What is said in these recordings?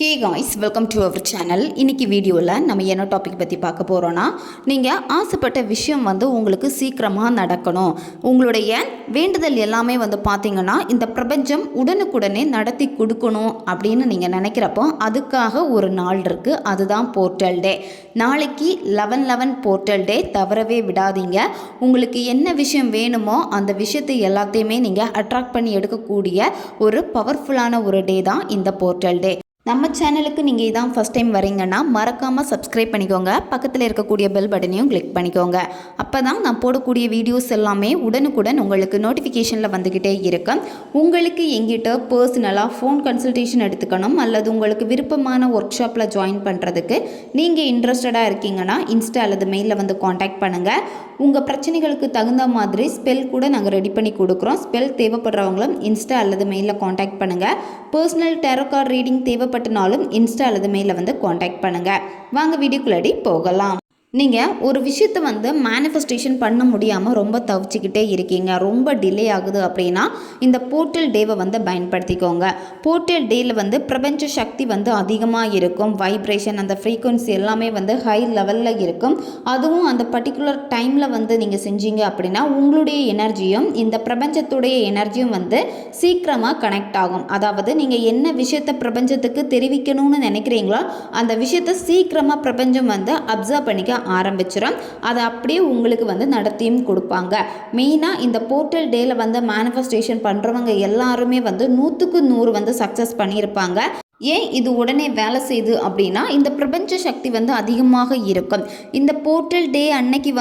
Hey guys, welcome to our channel. இன்றைக்கி வீடியோவில் நம்ம என்ன டாபிக் பற்றி பார்க்க போகிறோன்னா, நீங்கள் ஆசைப்பட்ட விஷயம் உங்களுக்கு சீக்கிரமாக நடக்கணும். உங்களுடைய வேண்டுதல் எல்லாமே பார்த்தீங்கன்னா இந்த பிரபஞ்சம் உடனுக்குடனே நடத்தி கொடுக்கணும் அப்படின்னு நீங்கள் நினைக்கிறப்போ அதுக்காக ஒரு நாள் இருக்குது. அதுதான் போர்ட்டல் டே. நாளைக்கு 11/11 போர்ட்டல் டே, தவறவே விடாதீங்க. உங்களுக்கு என்ன விஷயம் வேணுமோ அந்த விஷயத்தை எல்லாத்தையுமே நீங்கள் அட்ராக்ட் பண்ணி எடுக்கக்கூடிய ஒரு பவர்ஃபுல்லான ஒரு டே தான் இந்த போர்ட்டல் டே. நம்ம சேனலுக்கு நீங்கள் இதான் ஃபஸ்ட் டைம் வரீங்கன்னா மறக்காமல் சப்ஸ்கிரைப் பண்ணிக்கோங்க. பக்கத்தில் இருக்கக்கூடிய பெல் பட்டனையும் கிளிக் பண்ணிக்கோங்க. அப்போ தான் நான் போடக்கூடிய வீடியோஸ் எல்லாமே உடனுக்குடன் உங்களுக்கு நோட்டிஃபிகேஷனில் வந்துக்கிட்டே இருக்கும். உங்களுக்கு எங்கிட்ட பர்சனலாக ஃபோன் கன்சல்டேஷன் எடுத்துக்கணும் அல்லது உங்களுக்கு விருப்பமான ஒர்க் ஷாப்பில் ஜாயின் பண்ணுறதுக்கு நீங்கள் இன்ட்ரெஸ்டடாக இருக்கீங்கன்னா இன்ஸ்டா அல்லது மெயிலில் காண்டாக்ட் பண்ணுங்கள். உங்கள் பிரச்சனைகளுக்கு தகுந்த மாதிரி ஸ்பெல் கூட நாங்கள் ரெடி பண்ணி கொடுக்குறோம். ஸ்பெல் தேவைப்படுறவங்களும் இன்ஸ்டா அல்லது மெயிலில் காண்டாக்ட் பண்ணுங்கள். பர்சனல் டேரோ கார்டு ரீடிங் தேவைப்பட்டனாலும் இன்ஸ்டா அல்லது மெயிலில் காண்டாக்ட் பண்ணுங்கள். வாங்க வீடியோக்குள்ளாடி போகலாம். நீங்கள் ஒரு விஷயத்தை மேனிஃபெஸ்டேஷன் பண்ண முடியாமல் ரொம்ப தவிச்சிக்கிட்டே இருக்கீங்க, ரொம்ப டிலே ஆகுது அப்படின்னா இந்த போர்ட்டல் டேவை பயன்படுத்திக்கோங்க. போர்ட்டல் டேயில் பிரபஞ்ச சக்தி அதிகமாக இருக்கும். வைப்ரேஷன், அந்த ஃப்ரீக்குவன்சி எல்லாமே ஹை லெவலில் இருக்கும். அதுவும் அந்த பர்டிகுலர் டைமில் நீங்கள் செஞ்சீங்க அப்படின்னா உங்களுடைய எனர்ஜியும் இந்த பிரபஞ்சத்துடைய எனர்ஜியும் சீக்கிரமாக கனெக்ட் ஆகும். அதாவது நீங்கள் என்ன விஷயத்தை பிரபஞ்சத்துக்கு தெரிவிக்கணும்னு நினைக்கிறீங்களோ அந்த விஷயத்தை சீக்கிரமாக பிரபஞ்சம் அப்சர்வ் பண்ணிக்க ஆரம்பிச்சிடும். அதை அப்படியே உங்களுக்கு நடத்தியும் கொடுப்பாங்க. மெயினாக இந்த போர்ட்டல் டேல மேனிஃபெஸ்டேஷன் பண்ணுறவங்க எல்லாருமே 100க்கு 100 சக்ஸஸ் பண்ணியிருப்பாங்க. ஏன் இது உடனே வேலை செய்யுது அப்படின்னா இந்த பிரபஞ்ச சக்தி அதிகமாக இருக்கும். இந்த போர்ட்டல் டே அன்னைக்கு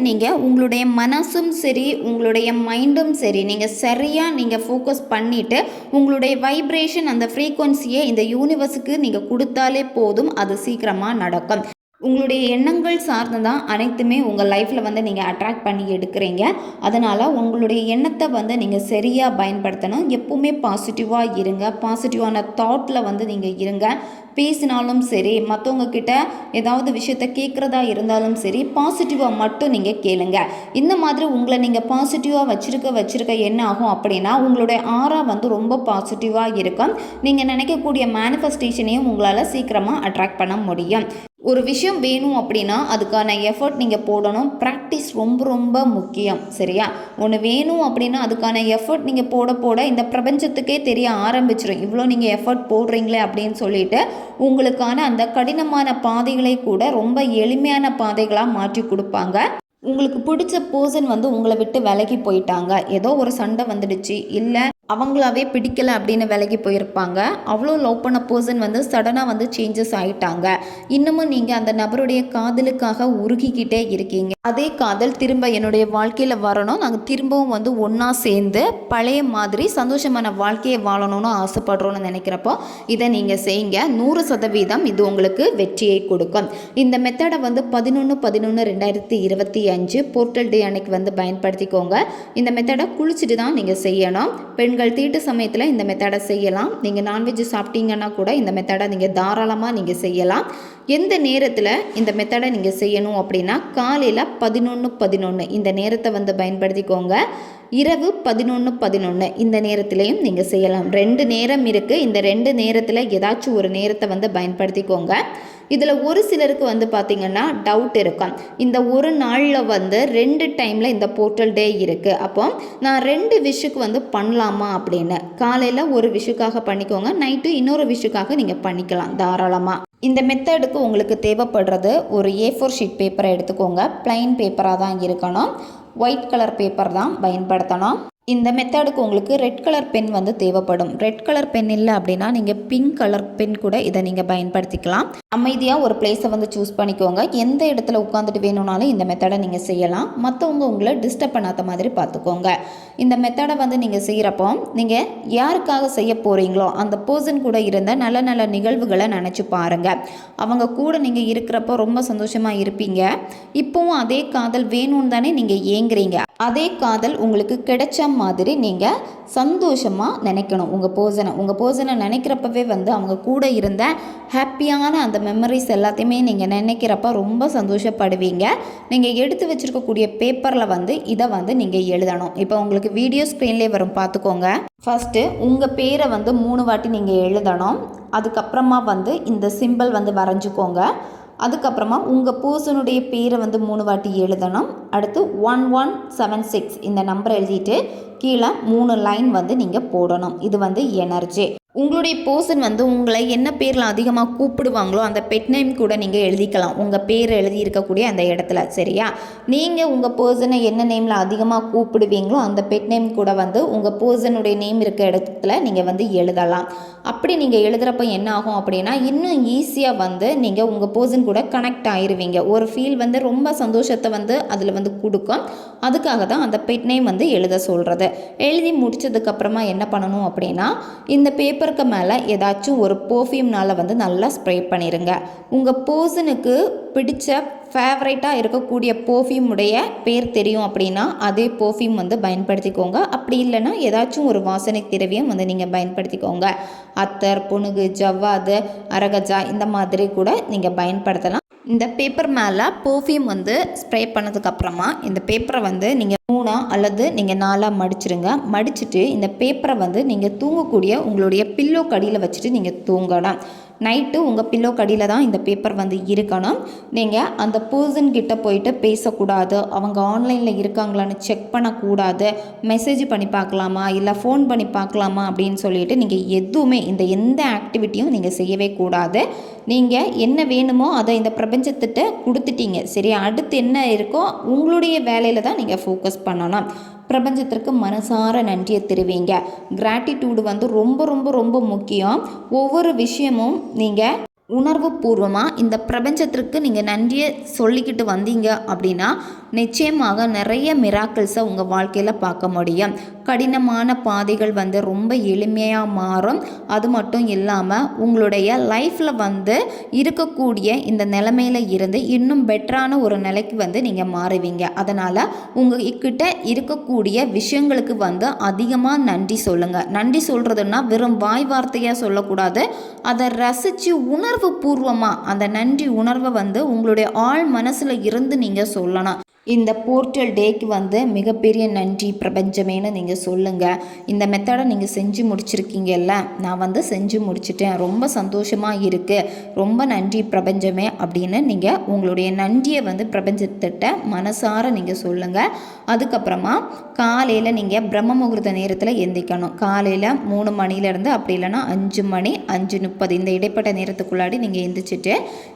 நீங்கள் உங்களுடைய மனசும் சரி உங்களுடைய மைண்டும் சரி நீங்கள் சரியாக ஃபோக்கஸ் பண்ணிவிட்டு உங்களுடைய வைப்ரேஷன் அந்த ஃப்ரீக்வன்சியை இந்த யூனிவர்ஸுக்கு நீங்கள் கொடுத்தாலே போதும், அது சீக்கிரமாக நடக்கும். உங்களுடைய எண்ணங்கள் சார்ந்து தான் அனைத்துமே உங்கள் லைஃப்பில் நீங்கள் அட்ராக்ட் பண்ணி எடுக்கிறீங்க. அதனால் உங்களுடைய எண்ணத்தை நீங்கள் சரியாக பயன்படுத்தணும். எப்போவுமே பாசிட்டிவாக இருங்க. பாசிட்டிவான தாட்டில் நீங்கள் இருங்க. பேசினாலும் சரி, மற்றவங்க கிட்ட ஏதாவது விஷயத்த கேட்குறதா இருந்தாலும் சரி, பாசிட்டிவாக மட்டும் நீங்கள் கேளுங்க. இந்த மாதிரி உங்களை நீங்கள் பாசிட்டிவாக வச்சுருக்க என்ன ஆகும் அப்படின்னா உங்களுடைய ஆரா ரொம்ப பாசிட்டிவாக இருக்கும். நீங்கள் நினைக்கக்கூடிய மேனிஃபெஸ்டேஷனையும் உங்களால் சீக்கிரமாக அட்ராக்ட் பண்ண முடியும். ஒரு விஷயம் வேணும் அப்படின்னா அதுக்கான எஃபர்ட் நீங்கள் போடணும். ப்ராக்டிஸ் ரொம்ப முக்கியம். சரியா? ஒன்று வேணும் அப்படின்னா அதுக்கான எஃபர்ட் நீங்கள் போட இந்த பிரபஞ்சத்துக்கே தெரிய ஆரம்பிச்சிடும். இவ்வளோ நீங்கள் எஃபர்ட் போடுறீங்களே அப்படின்னு சொல்லிட்டு உங்களுக்கான அந்த கடினமான பாதைகளை கூட ரொம்ப எளிமையான பாதைகளாக மாற்றி கொடுப்பாங்க. உங்களுக்கு பிடிச்ச பர்சன் உங்களை விட்டு விலகி போயிட்டாங்க, ஏதோ ஒரு சண்டை வந்துடுச்சு, இல்லை அவங்களாவே பிடிக்கலை அப்படின்னு விலகி போயிருப்பாங்க. அவ்வளோ லவ் பண்ண பர்சன் சடனாக சேஞ்சஸ் ஆகிட்டாங்க. இன்னமும் நீங்கள் அந்த நபருடைய காதலுக்காக உருகிக்கிட்டே இருக்கீங்க. அதே காதல் திரும்ப என்னுடைய வாழ்க்கையில் வரணும், நாங்கள் திரும்பவும் ஒன்றா சேர்ந்து பழைய மாதிரி சந்தோஷமான வாழ்க்கையை வாழணும்னு ஆசைப்படுறோன்னு நினைக்கிறப்போ இதை நீங்கள் செய்யுங்க. 100% இது உங்களுக்கு வெற்றியை கொடுக்கும். இந்த மெத்தடை 11/11/2025 போர்ட்டல் டே அன்னைக்கு பயன்படுத்திக்கோங்க. இந்த மெத்தடை குளிச்சுட்டு தான் நீங்கள் செய்யணும். பெண்கள் தீட்டு சமயத்தில் இந்த மெத்தடை செய்யலாம். நீங்கள் நான்வெஜ் சாப்பிட்டீங்கன்னா கூட இந்த மெத்தடை நீங்கள் தாராளமாக நீங்கள் செய்யலாம். எந்த நேரத்தில் இந்த மெத்தடை நீங்கள் செய்யணும் அப்படின்னா காலையில் 11:11 இந்த நேரத்தை பயன்படுத்திக்கோங்க. இரவு 11:11 இந்த நேரத்திலையும் நீங்கள் செய்யலாம். 2 நேரம் இருக்குது. இந்த 2 நேரத்தில் ஏதாச்சும் ஒரு நேரத்தை பயன்படுத்திக்கோங்க. இதில் ஒரு சிலருக்கு பார்த்திங்கன்னா டவுட் இருக்கும். இந்த ஒரு நாளில் 2 டைமில் இந்த போர்ட்டல் டே இருக்குது, அப்போ நான் 2 விஷுக்கு பண்ணலாமா அப்படின்னு. காலையில் ஒரு விஷுக்காக பண்ணிக்கோங்க, நைட்டு இன்னொரு விஷுக்காக நீங்கள் பண்ணிக்கலாம் தாராளமாக. இந்த மெத்தடுக்கு உங்களுக்கு தேவைப்படுறது ஒரு A4 ஷீட் பேப்பரை எடுத்துக்கோங்க. பிளைன் பேப்பராக தான் இருக்கணும். ஒயிட் கலர் பேப்பர் தான் பயன்படுத்தணும். இந்த மெத்தடுக்கு உங்களுக்கு ரெட் கலர் பென் தேவைப்படும். ரெட் கலர் பென் இல்லை அப்படின்னா நீங்கள் பிங்க் கலர் பென் கூட இதை நீங்கள் பயன்படுத்திக்கலாம். அமைதியாக ஒரு பிளேஸை சூஸ் பண்ணிக்கோங்க. எந்த இடத்துல உட்காந்துட்டு வேணும்னாலும் இந்த மெத்தடை நீங்கள் செய்யலாம். மற்றவங்க உங்களை டிஸ்டர்ப் பண்ணாத மாதிரி பார்த்துக்கோங்க. இந்த மெத்தடை நீங்கள் செய்கிறப்போ நீங்கள் யாருக்காக செய்ய போகிறீங்களோ அந்த பர்சன் கூட இருந்த நல்ல நல்ல நிகழ்வுகளை நினச்சி பாருங்கள். அவங்க கூட நீங்கள் இருக்கிறப்போ ரொம்ப சந்தோஷமாக இருப்பீங்க. இப்போவும் அதே காதல் வேணும்னு தானே நீங்கள் ஏங்குறீங்க. அதே காதல் உங்களுக்கு கிடைச்ச மாதிரி நீங்கள் சந்தோஷமாக நினைக்கணும். உங்கள் பர்சனை நினைக்கிறப்பவே அவங்க கூட இருந்த ஹாப்பியான அந்த மெமரிஸ் எல்லாத்தையுமே நீங்கள் நினைக்கிறப்ப ரொம்ப சந்தோஷப்படுவீங்க. நீங்கள் எடுத்து வச்சுருக்கக்கூடிய பேப்பரில் இதை நீங்கள் எழுதணும். இப்போ உங்களுக்கு வீடியோ ஸ்க்ரீன்லேயே வரும், பார்த்துக்கோங்க. ஃபஸ்ட்டு உங்கள் பேரை 3 வாட்டி நீங்கள் எழுதணும். அதுக்கப்புறமா வந்து இந்த சிம்பிள் வந்து வரைஞ்சிக்கோங்க. அதுக்கப்புறமா உங்கள் பர்சனுடைய பேரை வந்து 3 வாட்டி எழுதணும். அடுத்து 1176 இந்த நம்பரை எழுதிட்டு கீழே 3 லைன் வந்து நீங்கள் போடணும். இது வந்து எனர்ஜி. உங்களுடைய பர்சன் வந்து உங்களை என்ன பேரில் அதிகமாக கூப்பிடுவாங்களோ அந்த பெட் நேம் கூட நீங்கள் எழுதிக்கலாம், உங்கள் பேர் எழுதி இருக்கக்கூடிய அந்த இடத்துல. சரியா? நீங்கள் உங்கள் பர்சனை என்ன நேமில் அதிகமாக கூப்பிடுவீங்களோ அந்த பெட் நேம் கூட வந்து உங்கள் பர்சனுடைய நேம் இருக்க இடத்துல நீங்கள் வந்து எழுதலாம். அப்படி நீங்கள் எழுதுகிறப்ப என்ன ஆகும் அப்படின்னா இன்னும் ஈஸியாக வந்து நீங்கள் உங்கள் பர்சன் கூட கனெக்ட் ஆகிருவீங்க. ஒரு ஃபீல் வந்து ரொம்ப சந்தோஷத்தை வந்து அதில் வந்து கொடுக்கும். அதுக்காக தான் அந்த பெட் நேம் வந்து எழுத சொல்கிறது. எழுதி முடித்ததுக்கப்புறமா என்ன பண்ணணும் அப்படின்னா இந்த பேப்பருக்கு மேலே ஏதாச்சும் ஒரு பர்ஃப்யூம்னால் வந்து நல்லா ஸ்ப்ரே பண்ணிடுங்க. உங்கள் பர்சனுக்கு பிடிச்ச ஃபேவரட்டாக இருக்கக்கூடிய பர்ஃப்யூமுடைய பேர் தெரியும் அப்படின்னா அதே பர்ஃப்யூம் வந்து பயன்படுத்திக்கோங்க. அப்படி இல்லைன்னா ஏதாச்சும் ஒரு வாசனை திரவியம் வந்து நீங்கள் பயன்படுத்திக்கோங்க. அத்தர், புனுகு, ஜவ்வாது, அரகஜா இந்த மாதிரி கூட நீங்கள் பயன்படுத்தலாம். இந்த பேப்பர் மேலே பர்ஃப்யூம் வந்து ஸ்ப்ரே பண்ணதுக்கப்புறமா இந்த பேப்பரை வந்து நீங்கள் 3 அல்லது நீங்கள் 4 மடிச்சிருங்க. மடிச்சுட்டு இந்த பேப்பரை வந்து நீங்கள் தூங்கக்கூடிய உங்களுடைய பில்லோ கடியில் வச்சுட்டு நீங்கள் தூங்கணும். நைட்டு உங்கள் பில்லோ கடியில் தான் இந்த பேப்பர் வந்து இருக்கணும். நீங்கள் அந்த பர்சன்கிட்ட போயிட்டு பேசக்கூடாது, அவங்க ஆன்லைனில் இருக்காங்களான்னு செக் பண்ணக்கூடாது, மெசேஜ் பண்ணி பார்க்கலாமா இல்லை ஃபோன் பண்ணி பார்க்கலாமா அப்படின்னு சொல்லிட்டு நீங்கள் எதுவுமே எந்த ஆக்டிவிட்டியும் நீங்கள் செய்யவே கூடாது. நீங்கள் என்ன வேணுமோ அதை இந்த பிரபஞ்சத்திட்ட கொடுத்துட்டீங்க. சரி, அடுத்து என்ன இருக்கோ உங்களுடைய வேலையில் தான் நீங்கள் ஃபோக்கஸ் பண்ணணும். பிரபஞ்சத்திற்கு மனசார நன்றியை தெரிவிங்க. கிராட்டிடியூடு வந்து ரொம்ப ரொம்ப ரொம்ப முக்கியம். ஒவ்வொரு விஷயமும் நீங்கள் உணர்வு பூர்வமாக இந்த பிரபஞ்சத்திற்கு நீங்கள் நன்றியை சொல்லிக்கிட்டு வந்தீங்க அப்படின்னா நிச்சயமாக நிறைய மிராக்கிள்ஸை உங்கள் வாழ்க்கையில் பார்க்க முடியும். கடினமான பாதைகள் வந்து ரொம்ப எளிமையாக மாறும். அது மட்டும் இல்லாமல் உங்களுடைய லைஃப்பில் வந்து இருக்கக்கூடிய இந்த நிலைமையில் இருந்து இன்னும் பெட்டரான ஒரு நிலைக்கு வந்து நீங்கள் மாறுவீங்க. அதனால் உங்கள்கிட்ட இருக்கக்கூடிய விஷயங்களுக்கு வந்து அதிகமாக நன்றி சொல்லுங்கள். நன்றி சொல்கிறதுனா வெறும் வாய் வார்த்தையாக சொல்லக்கூடாது. அதை ரசித்து உணர்வு பூர்வமாக அந்த நன்றி உணர்வை வந்து உங்களுடைய ஆழ் மனசில் இருந்து நீங்கள் சொல்லணும். இந்த போர்ட்டல் டேக்கு வந்து மிகப்பெரிய நன்றி பிரபஞ்சமேன்னு நீங்கள் சொல்லுங்கள். இந்த மெத்தடை நீங்கள் செஞ்சு முடிச்சிருக்கீங்கல்ல, நான் வந்து செஞ்சு முடிச்சிட்டேன், ரொம்ப சந்தோஷமாக இருக்குது, ரொம்ப நன்றி பிரபஞ்சமே அப்படின்னு நீங்கள் உங்களுடைய நன்றியை வந்து பிரபஞ்சத்திட்ட மனசார நீங்கள் சொல்லுங்கள். அதுக்கப்புறமா காலையில் நீங்கள் பிரம்ம முகூர்த்த நேரத்தில் எந்திக்கணும். காலையில் 3 மணிலேருந்து அப்படி இல்லைன்னா 5 மணி 5:30 இந்த இடைப்பட்ட நேரத்துக்குள்ளாடி நீங்கள் எந்திரிச்சிட்டு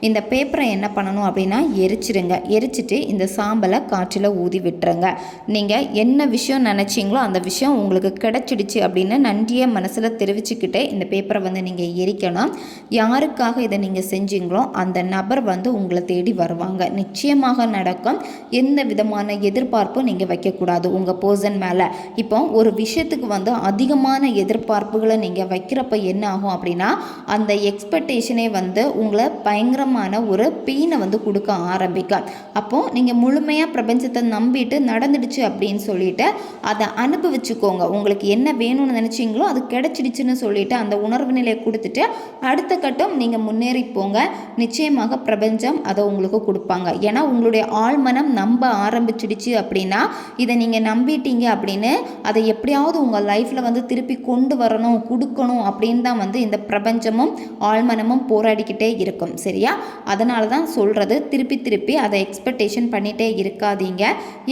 இந்த பேப்பரை என்ன பண்ணணும் அப்படின்னா எரிச்சிருங்க. எரிச்சிட்டு இந்த சாம்பலை காற்றில் ஊதி விட்டுருங்க. நீங்கள் என்ன விஷயம் நினச்சிங்களோ அந்த விஷயம் உங்களுக்கு கிடைச்சிடுச்சு அப்படின்னு நன்றியை மனசில் தெரிவிச்சுக்கிட்டே இந்த பேப்பரை வந்து நீங்கள் எரிக்கணும். யாருக்காக இதை நீங்கள் செஞ்சீங்களோ அந்த நபர் வந்து உங்களை தேடி வருவாங்க. நிச்சயமாக நடக்கும். எந்த விதமான எதிர்பார்ப்பும் நீங்கள் வைக்கக்கூடாது உங்கள் பர்சன் மேலே. இப்போ ஒரு விஷயத்துக்கு வந்து அதிகமான எதிர்பார்ப்புகளை நீங்கள் வைக்கிறப்ப என்ன ஆகும் அப்படின்னா அந்த எக்ஸ்பெக்டேஷனே வந்து உங்களை பயங்கரமான ஒரு பெயினை வந்து கொடுக்க ஆரம்பிக்கும். அப்போது நீங்கள் முழுமையாக பிரபஞ்சத்தை நம்பிட்டு நடந்துடுச்சு அப்படின்னு சொல்லிட்டு அதை அனுபவிச்சுக்கோங்க. உங்களுக்கு என்ன வேணும்னு நினச்சிங்களோ அது கிடைச்சிடுச்சுன்னு சொல்லிட்டு அந்த உணர்வு நிலையை கொடுத்துட்டு அடுத்த கட்டம் நீங்கள் முன்னேறி போங்க. நிச்சயமாக பிரபஞ்சம் அதை உங்களுக்கு கொடுப்பாங்க. ஏன்னா உங்களுடைய ஆழ்மனம் நம்ப ஆரம்பிச்சிடுச்சு அப்படின்னா இதை நீங்கள் நம்பிட்டீங்க அப்படின்னு அதை எப்படியாவது உங்கள் லைஃப்பில் வந்து திருப்பி கொண்டு வரணும், கொடுக்கணும் அப்படின்னு தான் வந்து இந்த பிரபஞ்சமும் ஆழ்மனமும் போராடிக்கிட்டே இருக்கும். சரியா? அதனால தான் சொல்கிறது, திருப்பி அதை எக்ஸ்பெக்டேஷன் பண்ணிகிட்டே இருக்காதீங்க.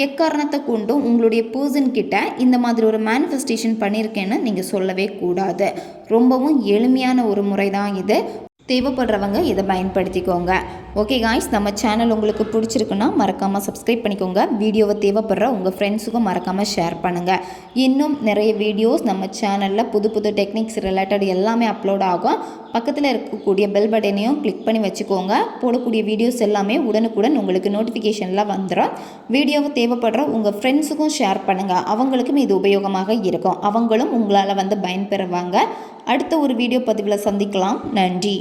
எக்காரணத்தை கொண்டும் உங்களுடைய பர்சன் கிட்ட இந்த மாதிரி ஒரு மேனிஃபெஸ்டேஷன் பண்ணியிருக்கேன்னு நீங்கள் சொல்லவே கூடாது. ரொம்பவும் எளிமையான ஒரு முறை தான் இது. தேவைப்படுறவங்க இதை பயன்படுத்திக்கோங்க. ஓகே காய்ஸ், நம்ம சேனல் உங்களுக்கு பிடிச்சிருக்குன்னா மறக்காமல் சப்ஸ்கிரைப் பண்ணிக்கோங்க. வீடியோவை தேவைப்படுற உங்கள் ஃப்ரெண்ட்ஸுக்கும் மறக்காமல் ஷேர் பண்ணுங்கள். இன்னும் நிறைய வீடியோஸ் நம்ம சேனலில் புது டெக்னிக்ஸ் ரிலேட்டட் எல்லாமே அப்லோட் ஆகும். பக்கத்தில் இருக்கக்கூடிய பெல் பட்டனையும் கிளிக் பண்ணி வச்சுக்கோங்க. போடக்கூடிய வீடியோஸ் எல்லாமே உடனுக்குடன் உங்களுக்கு நோட்டிஃபிகேஷனில் வந்துடும். வீடியோவை தேவைப்படுற உங்கள் ஃப்ரெண்ட்ஸுக்கும் ஷேர் பண்ணுங்கள். அவங்களுக்கும் இது உபயோகமாக இருக்கும். அவங்களும் உங்களால் வந்து பயன்பெறுவாங்க. அடுத்த ஒரு வீடியோ பதிவில் சந்திக்கலாம். நன்றி.